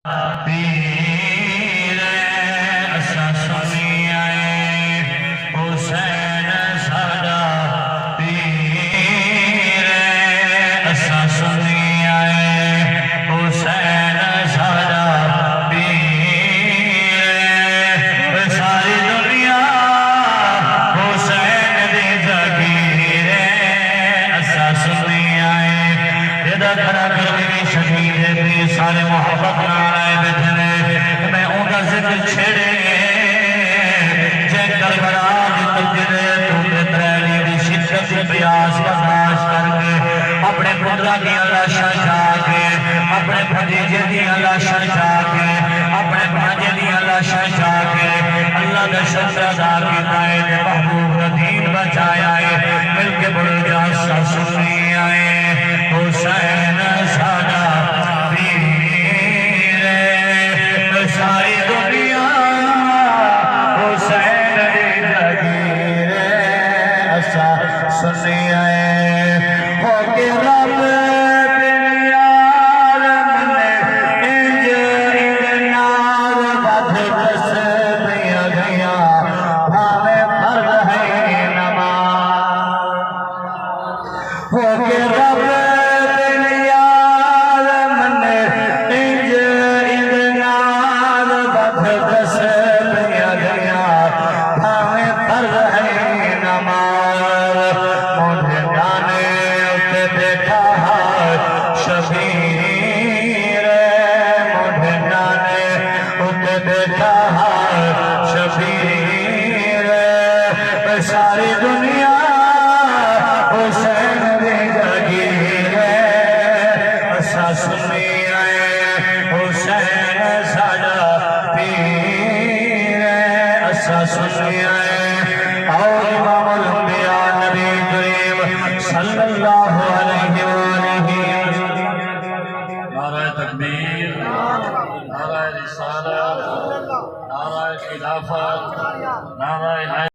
پیر اساں سنی آئے حسین ساڈا پیر اساں سنی آئے حسین ساڈا پیر ساری دنیا حسین دی جگیر اساں سنی آئے جدا کھڑا کرمی شہید دی سارے محبت نارائے بیٹھنے میں اوندا ذکر چھڑے جے کربلا دی تجرے تو تریلی دی شدت دی پیاس برداشت کر کے اپنے پترا دی لاشاں جا کے اپنے بھتیجے دی لاشاں جا کے اپنے بھانجے دی لاشاں جا کے اللہ دا شکر ادا کیتا ہے تے محبوب دا دین بچایا ہے مل کے بڑھ جا سنی آئے حسین ساڈا پیر ساری دنیا حسین دی جگیر اساں سنی آئے ہو کے رب بن عالم نے انج نار بدھ تسبیح گیا بھاوے فرض ہے نماز ہو کے رب بن عالم نے انج نار بدھ تسبیح گیا بھاوے فرض ہے نماز مجھے جانے اتنے بیٹھا ہے شبیر مجھے جانے اتنے بیٹھا ہے شبیر ساری دنیا حسین دی جگیر اساں سنی آئے حسین ساڈا پیر اساں سنی آئے اور امام الانبیاء نبی کریم صلی اللہ علیہ وآلہ نعرہ تکبیر، نعرہ رسالت، نعرہ خلافت، نعرہ